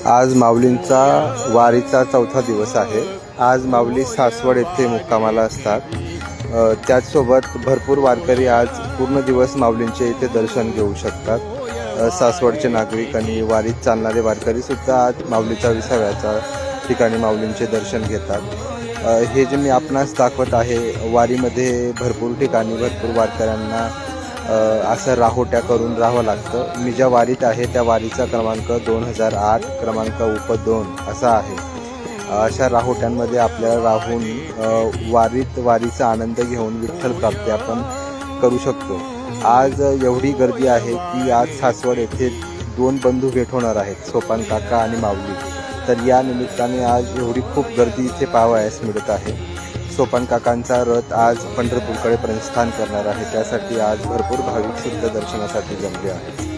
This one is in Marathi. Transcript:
आज माऊलींचा वारीचा चौथा दिवस आहे। आज माऊली सासवड येथे मुक्कामाला असतात। त्याचसोबत भरपूर वारकरी आज पूर्ण दिवस माऊलींचे इथे दर्शन घेऊ शकतात। सासवडचे नागरिक आणि वारीत चालणारे वारकरी सुद्धा आज माऊलीच्या विसाव्याच्या ठिकाणी माऊलींचे दर्शन घेतात। हे जे मी आपणास दाखवत आहे, वारीमध्ये भरपूर ठिकाणी भरपूर वारकऱ्यांना असं राहोट्या करून राहावं लागतं। मी ज्या वारीत आहे त्या वारीचा क्रमांक 2008 क्रमांक उप 2 असा आहे। अशा राहोट्यांमध्ये आपल्याला राहून वारीचा आनंद घेऊन विठ्ठल प्राप्ती आपण करू शकतो। आज एवढी गर्दी आहे की आज सासवड येथे 2 बंधू भेट होणार आहेत, सोपान काका आणि माऊली। तर या निमित्ताने आज एवढी खूप गर्दी इथे पाहावयास मिळत आहे। सोपान काकांचा रथ आज पंढरपूरकडे प्रस्थान करणार आहे, त्यासाठी आज भरपूर भाविक सुद्धा दर्शनासाठी जमले आहेत।